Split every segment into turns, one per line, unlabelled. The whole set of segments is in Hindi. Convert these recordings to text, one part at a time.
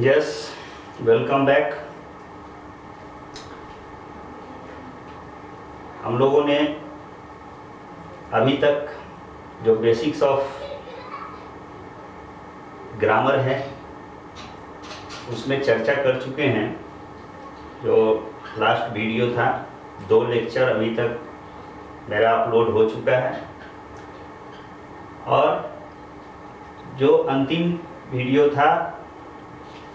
Yes, welcome back. हम लोगों ने अभी तक जो बेसिक्स ऑफ ग्रामर है उसमें चर्चा कर चुके हैं। जो लास्ट वीडियो था, 2 लेक्चर अभी तक मेरा अपलोड हो चुका है, और जो अंतिम वीडियो था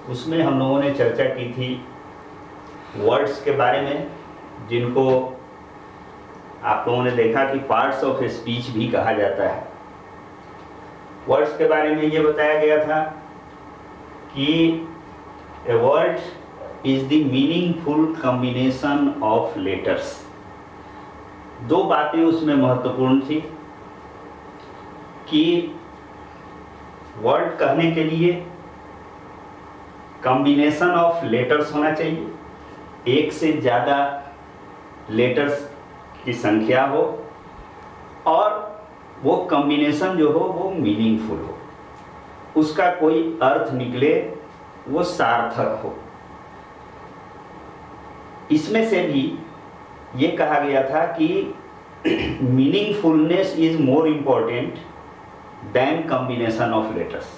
उसमें हम लोगों ने चर्चा की थी वर्ड्स के बारे में, जिनको आप लोगों ने देखा कि पार्ट्स ऑफ स्पीच भी कहा जाता है। वर्ड्स के बारे में ये बताया गया था कि a word is the meaningful combination of letters. 2 बातें उसमें महत्वपूर्ण थी कि वर्ड कहने के लिए कॉम्बिनेशन ऑफ लेटर्स होना चाहिए, एक से ज़्यादा लेटर्स की संख्या हो, और वो कॉम्बिनेशन जो हो वो मीनिंगफुल हो, उसका कोई अर्थ निकले, वो सार्थक हो। इसमें से भी ये कहा गया था कि meaningfulness is more important then combination of letters.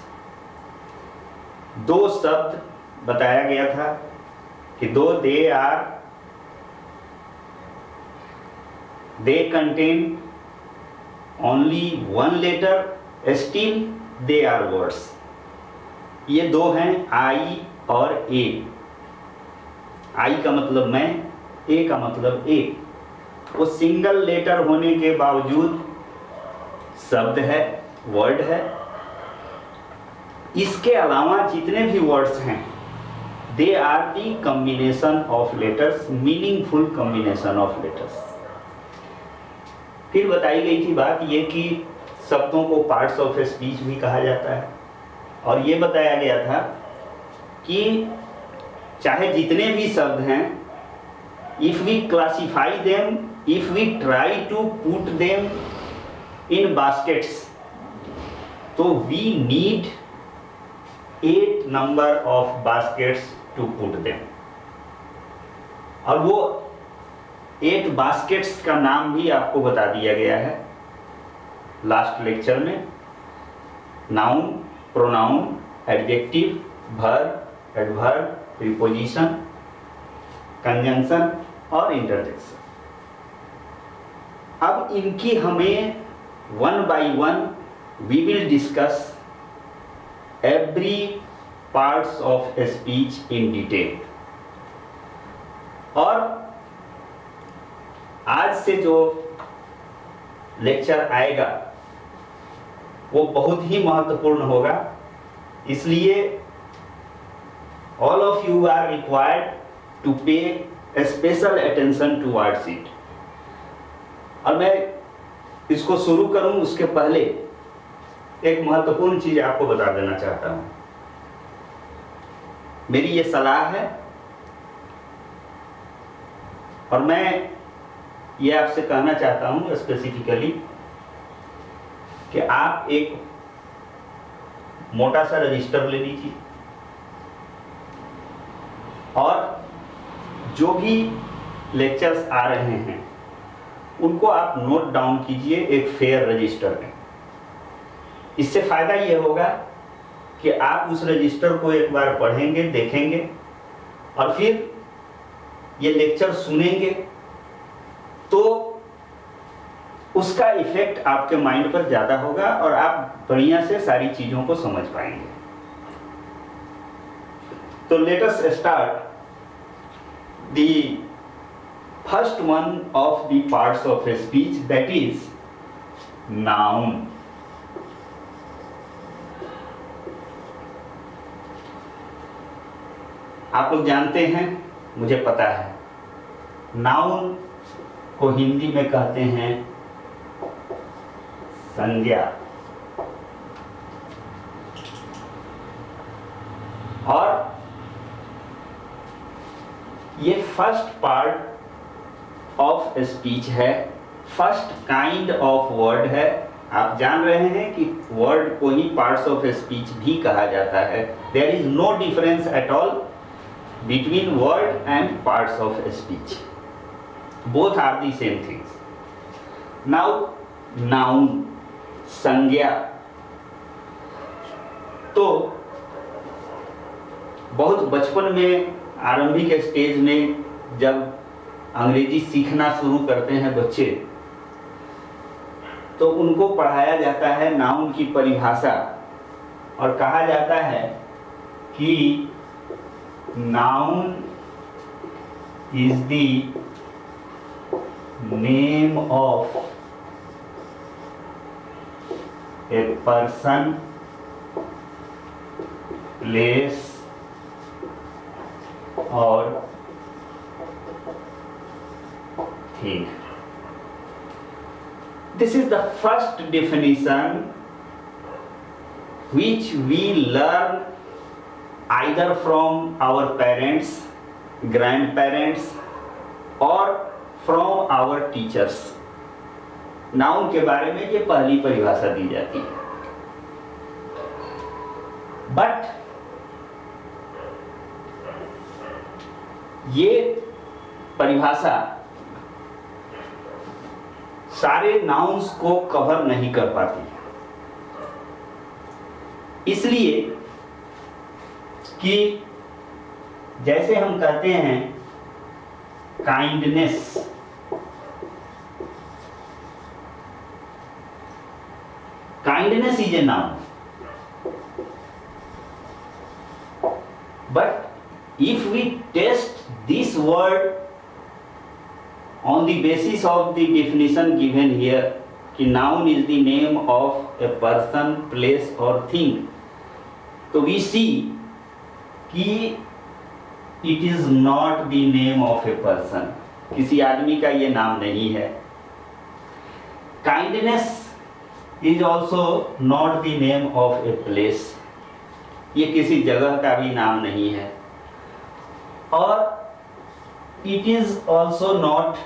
2 शब्द बताया गया था कि they contain only 1 letter, still they are words। ये 2 हैं, I और A। I का मतलब मैं, A का मतलब एक। वो सिंगल लेटर होने के बावजूद शब्द है, वर्ड है। इसके अलावा जितने भी वर्ड्स हैं they are the combination of letters, meaningful combination of letters. फिर बताई गई थी बात ये कि शब्दों को पार्ट्स ऑफ स्पीच भी कहा जाता है, और ये बताया गया था कि चाहे जितने भी शब्द हैं, if we classify them, if we try to put them in baskets, तो we need 8 number of baskets to put them. और वो 8 बास्केट्स का नाम भी आपको बता दिया गया है लास्ट लेक्चर में। Noun, pronoun, adjective, verb, adverb, preposition, conjunction और इंटरजेक्शन। अब इनकी हमें 1 by 1 we will discuss every parts of a speech in detail। और आज से जो लेक्चर आएगा वो बहुत ही महत्वपूर्ण होगा, इसलिए all of you are required to pay a special attention towards it। और मैं इसको शुरू करूं उसके पहले एक महत्वपूर्ण चीज आपको बता देना चाहता हूं। मेरी ये सलाह है, और मैं ये आपसे कहना चाहता हूं स्पेसिफिकली कि आप एक मोटा सा रजिस्टर ले लीजिए, और जो भी लेक्चर्स आ रहे हैं उनको आप नोट डाउन कीजिए एक फेयर रजिस्टर में। इससे फायदा ये होगा कि आप उस रजिस्टर को एक बार पढ़ेंगे, देखेंगे, और फिर ये लेक्चर सुनेंगे, तो उसका इफेक्ट आपके माइंड पर ज़्यादा होगा और आप बढ़िया से सारी चीज़ों को समझ पाएंगे। तो let us start the first one of the parts of a speech, that is noun. आप लोग जानते हैं, मुझे पता है, नाउन को हिंदी में कहते हैं संज्ञा। और ये फर्स्ट पार्ट ऑफ स्पीच है, फर्स्ट काइंड ऑफ वर्ड है आप जान रहे हैं कि वर्ड को ही पार्ट्स ऑफ स्पीच भी कहा जाता है। There is no difference at all between word and parts of speech, both are the same things. Now noun, संज्ञा। तो बहुत बचपन में, आरंभिक स्टेज में जब अंग्रेजी सीखना शुरू करते हैं बच्चे, तो उनको पढ़ाया जाता है नाउन की परिभाषा और कहा जाता है कि noun is the name of a person, place और thing. This is the first definition which we learn either from our parents, grandparents or from our teachers. Noun के बारे में ये पहली परिभाषा दी जाती है। बट ये परिभाषा सारे नाउन्स को कवर नहीं कर पाती, इसलिए कि जैसे हम कहते हैं kindness, kindness is a noun, but if we test this word on the basis of the definition given here कि noun is the name of a person, place or thing, तो we see कि it is not the name of a person, किसी आदमी का ये नाम नहीं है। kindness is also not the name of a place, ये किसी जगह का भी नाम नहीं है। और it is also not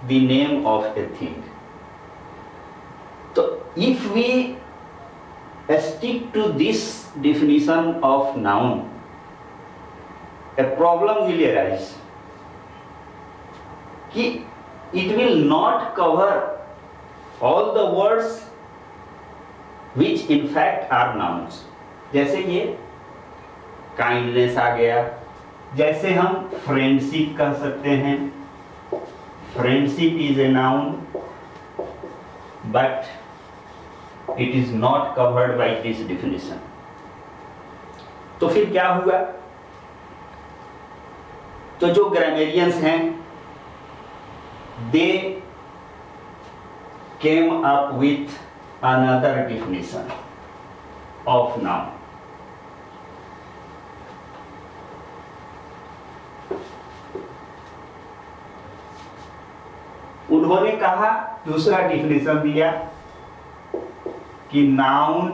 the name of a thing. So if we stick to this definition of noun, a problem will arise कि it will not cover all the words which in fact are nouns। जैसे ये kindness आ गया, जैसे हम friendship कह सकते हैं, friendship is a noun but it is not covered by this definition। तो फिर क्या हुआ? तो जो ग्रामेरियंस हैं they came up with another definition of noun। उन्होंने कहा, दूसरा डिफिनेशन दिया कि noun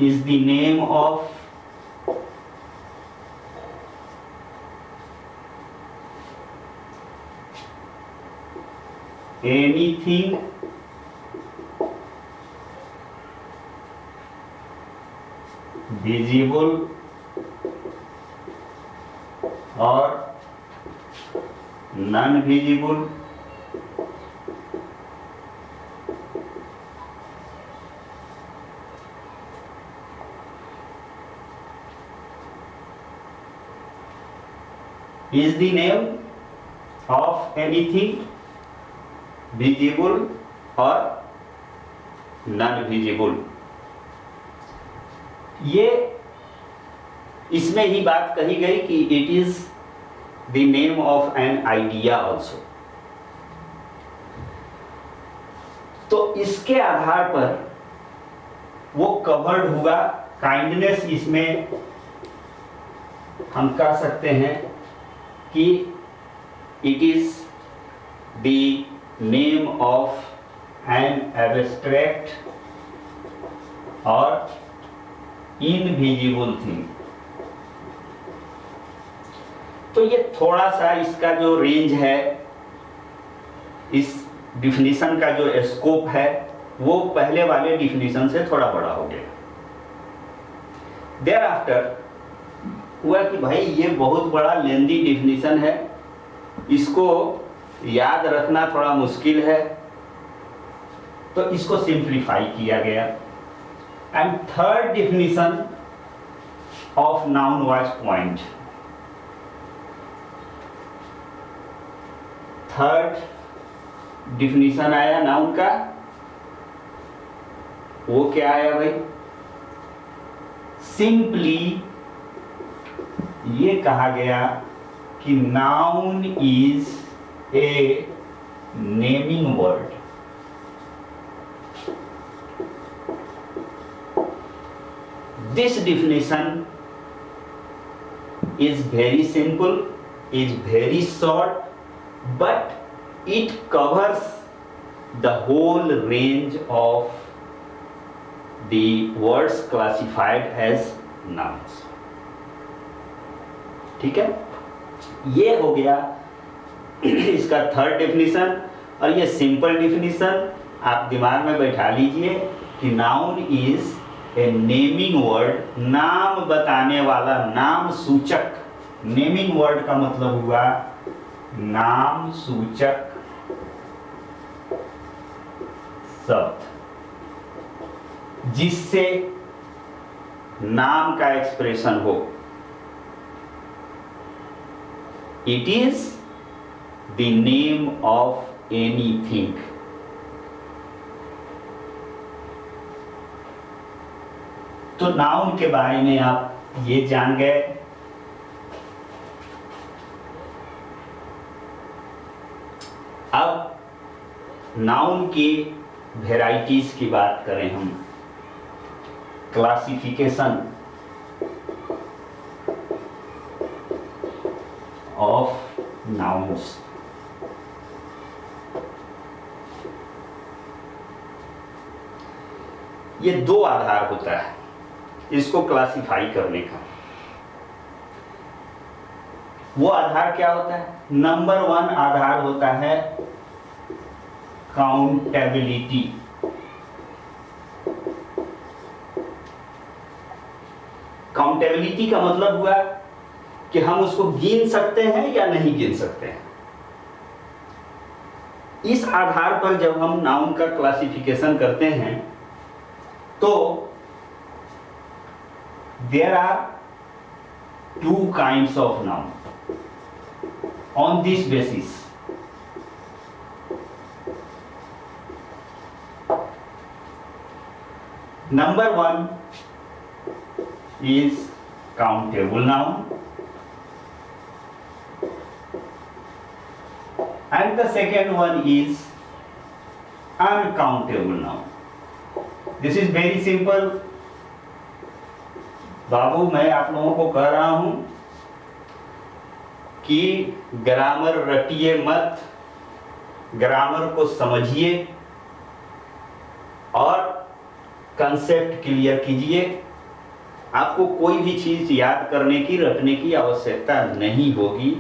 is the name of anything visible और non visible is the name of anything visible or non visible। ये इसमें ही बात कही गई कि it is the name of an idea also। तो इसके आधार पर वो कवर्ड हुआ। काइंडनेस इसमें हम कह सकते हैं कि it is the name of an abstract or invisible thing। तो ये थोड़ा सा इसका जो रेंज है, इस डिफिनीशन का जो स्कोप है, वो पहले वाले डिफिनीशन से थोड़ा बड़ा हो गया। देयर आफ्टर हुआ कि भाई ये बहुत बड़ा लेंदी डिफिनीशन है, इसको याद रखना थोड़ा मुश्किल है, तो इसको सिंप्लीफाई किया गया। And third definition of noun was point. Third definition आया नाउन का, वो क्या आया भाई? सिंपली ये कहा गया कि noun is a naming word. This definition is very simple, is very short, but it covers the whole range of the words classified as nouns. ठीक है, ये हो गया इसका थर्ड डेफिनेशन। और ये सिंपल डेफिनेशन आप दिमाग में बैठा लीजिए कि noun is a naming word, नाम बताने वाला, नाम सूचक। नेमिंग वर्ड का मतलब हुआ नाम सूचक शब्द, जिससे नाम का एक्सप्रेशन हो। It is the name of anything. तो नाउन के बारे में आप ये जान गए। अब नाउन की वेराइटीज की बात करें हम, क्लासिफिकेशन ऑफ नाउन्स। ये दो आधार होता है इसको क्लासिफाई करने का। वो आधार क्या होता है? नंबर वन आधार होता है काउंटेबिलिटी। काउंटेबिलिटी का मतलब हुआ कि हम उसको गिन सकते हैं या नहीं गिन सकते हैं। इस आधार पर जब हम नाउन का क्लासिफिकेशन करते हैं तो there are two kinds of noun on this basis. Number one is countable noun and the second one is uncountable noun. This is very simple. बाबू मैं आप लोगों को कह रहा हूं कि ग्रामर रटिए मत, ग्रामर को समझिए और कंसेप्ट क्लियर कीजिए। आपको कोई भी चीज याद करने की, रटने की आवश्यकता नहीं होगी।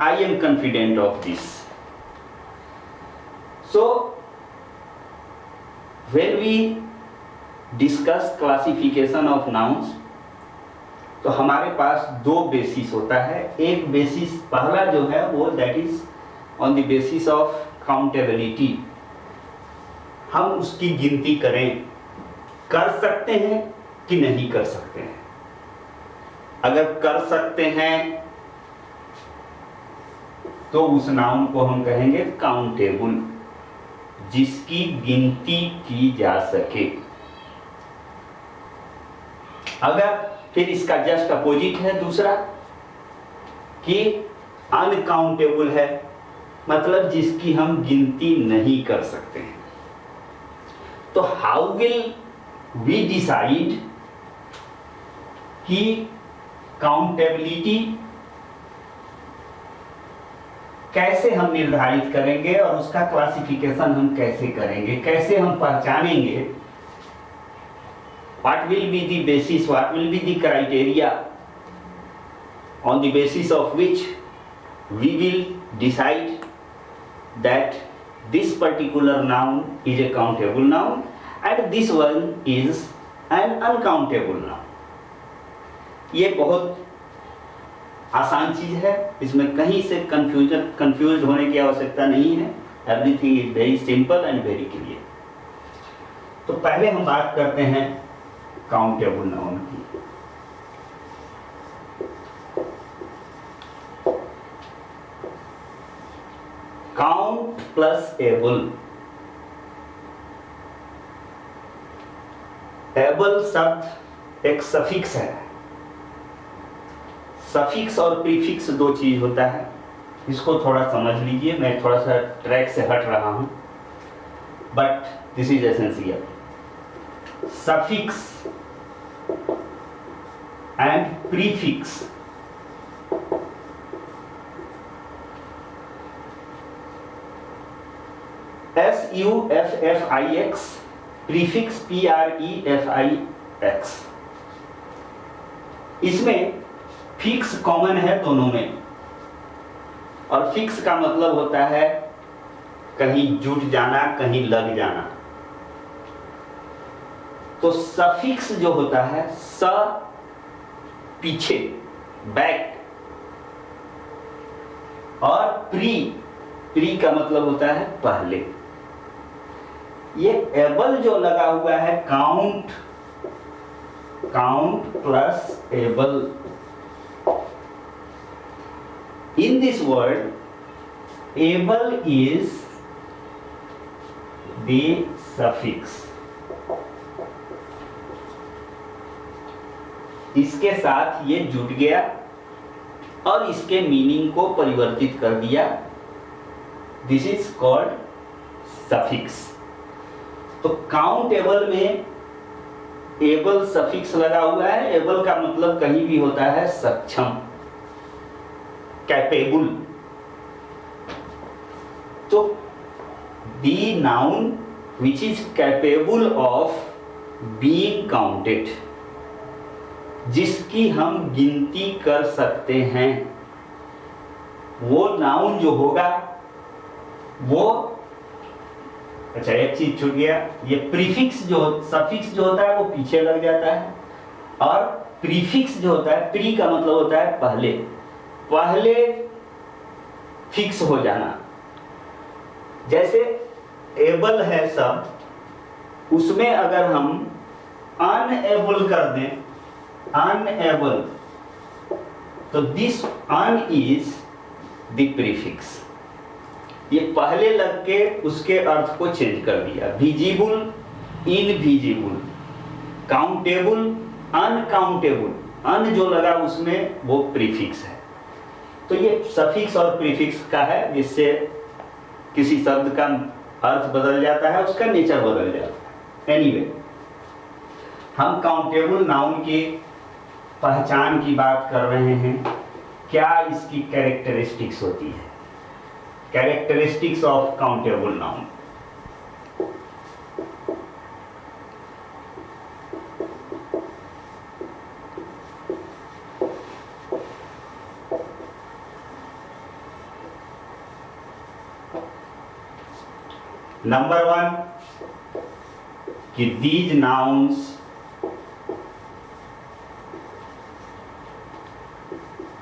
I am confident of this. So when we discuss classification of nouns, तो हमारे पास दो बेसिस होता है। एक बेसिस पहला जो है वो that is on the basis of accountability. हम उसकी गिनती करें, कर सकते हैं कि नहीं कर सकते हैं। अगर कर सकते हैं तो उस नाउन को हम कहेंगे काउंटेबल, जिसकी गिनती की जा सके। अगर फिर इसका जस्ट अपोजिट है दूसरा कि अनकाउंटेबल है, मतलब जिसकी हम गिनती नहीं कर सकते हैं। तो हाउ विल वी डिसाइड कि काउंटेबिलिटी कैसे हम निर्धारित करेंगे और उसका क्लासिफिकेशन हम कैसे करेंगे, कैसे हम पहचानेंगे? What will be the basis, what will be the criteria on the basis of which we will decide that this particular noun is a countable noun and this one is an uncountable noun. ये बहुत आसान चीज है, इसमें कहीं से कंफ्यूज होने की आवश्यकता नहीं है. Everything is very simple and very clear. तो पहले हम बात करते हैं काउंटेबल नाउन की. Count plus able. एबल शब्द एक सफिक्स है. सफिक्स और प्रीफिक्स दो चीज होता है, इसको थोड़ा समझ लीजिए. मैं थोड़ा सा ट्रैक से हट रहा हूं, but this is essential. Suffix and prefix SUFFIX, prefix PREFIX. इसमें फिक्स कॉमन है दोनों में, और फिक्स का मतलब होता है कहीं जुट जाना, कहीं लग जाना. तो सफिक्स जो होता है, स पीछे, बैक, और प्री का मतलब होता है पहले. ये एबल जो लगा हुआ है, count plus able. In this word, able is the suffix. इसके साथ ये जुट गया और इसके मीनिंग को परिवर्तित कर दिया. This is called suffix. तो काउंटेबल में एबल सफिक्स लगा हुआ है. एबल का मतलब कहीं भी होता है सक्षम, कैपेबल. तो दी noun which is capable of being counted, जिसकी हम गिनती कर सकते हैं, वो नाउन जो होगा वो. अच्छा, एक चीज छूट गया. ये प्रीफिक्स जो सफिक्स जो होता है वो पीछे लग जाता है, और प्रीफिक्स जो होता है, प्री का मतलब होता है पहले फिक्स हो जाना. जैसे एबल है शब्द, उसमें अगर हम अनएबल कर दें, अनएबल, तो this un is the prefix. ये पहले लग के उसके अर्थ को चेंज कर दिया. Visible, invisible, countable, uncountable. अन जो लगा उसमें वो प्रीफिक्स है. तो ये सफिक्स और प्रीफिक्स का है, जिससे किसी शब्द का अर्थ बदल जाता है, उसका नेचर बदल जाता है. एनीवे, हम काउंटेबल नाउन की पहचान की बात कर रहे हैं. क्या इसकी कैरेक्टरिस्टिक्स होती है? Characteristics of countable noun. Number 1, कि these nouns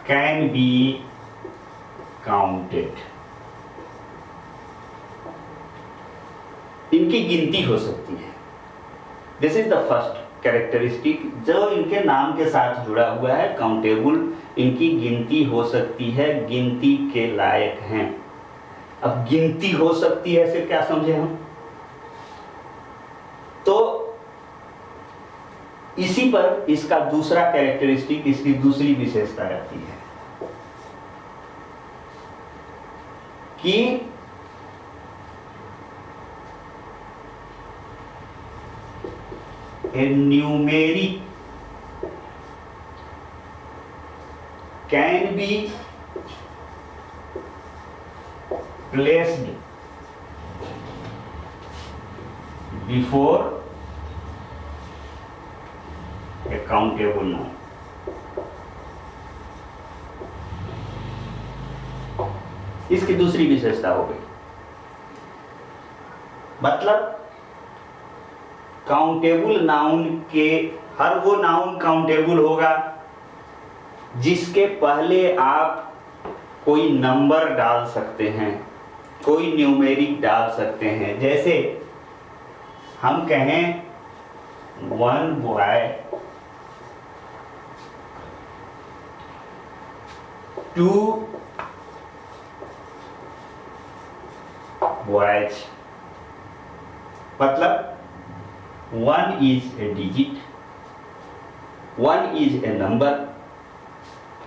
can be counted. इनकी गिनती हो सकती है. This is the first characteristic जो इनके नाम के साथ जुड़ा हुआ है. काउंटेबल, इनकी गिनती हो सकती है, गिनती के लायक हैं. अब गिनती हो सकती है ऐसे क्या समझे हम? तो इसी पर इसका दूसरा कैरेक्टरिस्टिक, इसकी दूसरी विशेषता रहती है कि a numeric can be placed before a countable noun. इसकी दूसरी विशेषता हो गई. मतलब काउंटेबल नाउन के हर वो नाउन काउंटेबल होगा जिसके पहले आप कोई नंबर डाल सकते हैं, कोई न्यूमेरिक डाल सकते हैं। जैसे हम कहें 1 बॉय, 2 बॉयज, मतलब 1 is a digit, 1 is a number,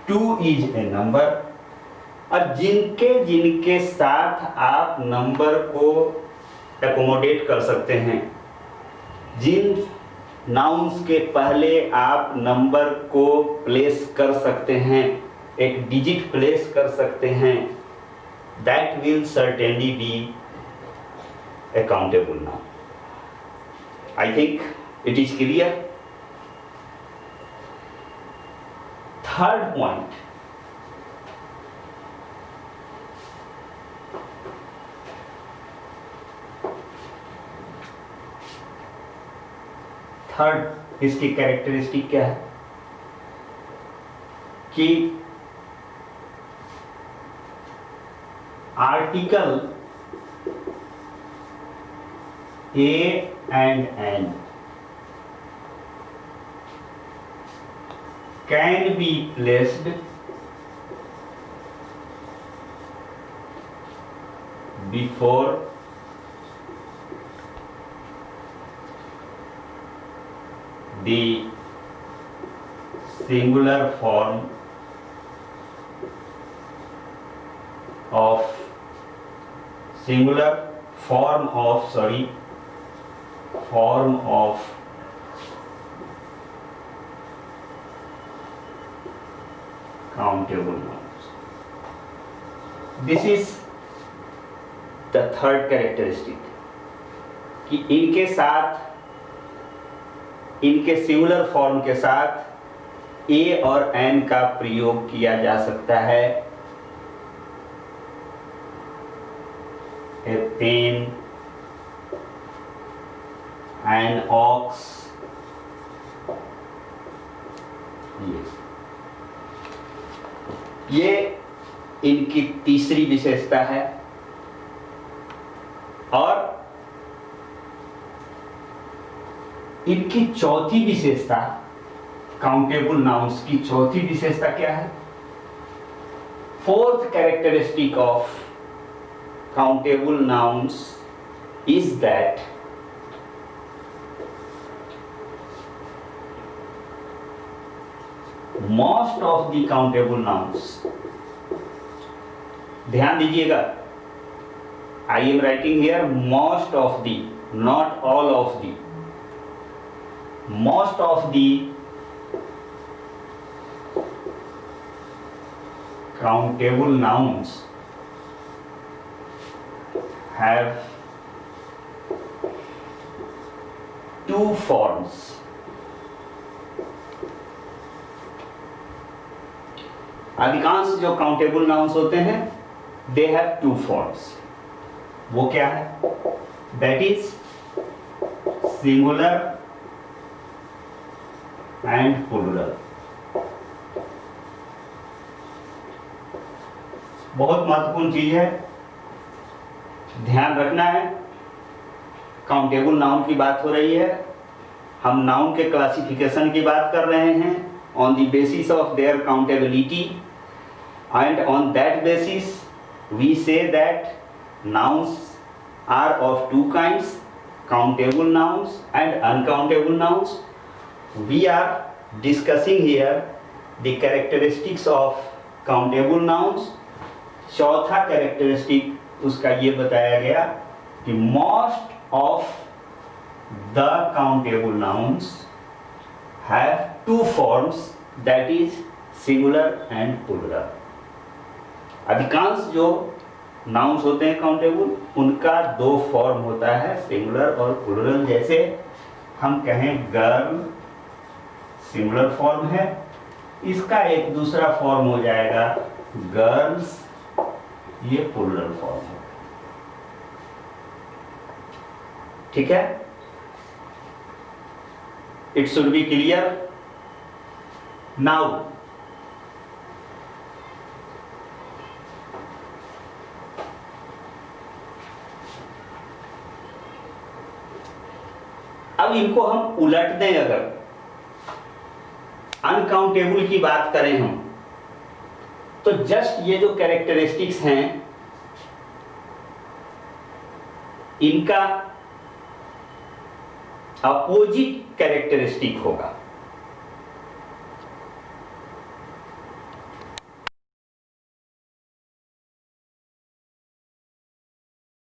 2 is a number। और जिनके जिनके साथ आप नंबर को एकोमोडेट कर सकते हैं, जिन नाउन्स के पहले आप नंबर को प्लेस कर सकते हैं, एक डिजिट प्लेस कर सकते हैं, that will certainly B a countable noun। I think it is clear। Third point, third इसकी कैरेक्टरिस्टिक क्या है कि article A and N can be placed before the singular form of countable nouns। This is the third characteristic कि इनके साथ, इनके सिंगुलर फॉर्म के साथ ए और एन का प्रयोग किया जा सकता है। ए पेन, एन ऑक्स, ये इनकी तीसरी विशेषता है। और इनकी चौथी विशेषता, काउंटेबल नाउन्स की चौथी विशेषता क्या है? Fourth characteristic of countable nouns is that most of the countable nouns, ध्यान दीजिएगा, I am writing here most of the, not all of the, most of the countable nouns have two forms। अधिकांश जो काउंटेबल नाउन्स होते हैं दे हैव टू फॉर्म्स। वो क्या है? That is singular and plural. बहुत महत्वपूर्ण चीज है, ध्यान रखना है। काउंटेबल नाउन की बात हो रही है, हम नाउन के क्लासिफिकेशन की बात कर रहे हैं on the basis of their countability, and on that basis we say that nouns are of two kinds, countable nouns and uncountable nouns। We are discussing here the characteristics of countable nouns। चौथा कैरेक्टरिस्टिक उसका ये बताया गया कि most of the countable nouns have two forms, that is singular and plural। अधिकांश जो नाउन्स होते हैं काउंटेबल, उनका दो फॉर्म होता है, सिंगुलर और प्लूरल। जैसे हम कहें गर्ल, सिंगुलर फॉर्म है, इसका एक दूसरा फॉर्म हो जाएगा गर्ल्स, ये प्लूरल फॉर्म है। ठीक है, it should be clear now. अब इनको हम उलट दें, अगर अनकाउंटेबल की बात करें हम, तो जस्ट ये जो कैरेक्टरिस्टिक्स हैं इनका अपोजिट कैरेक्टरिस्टिक होगा।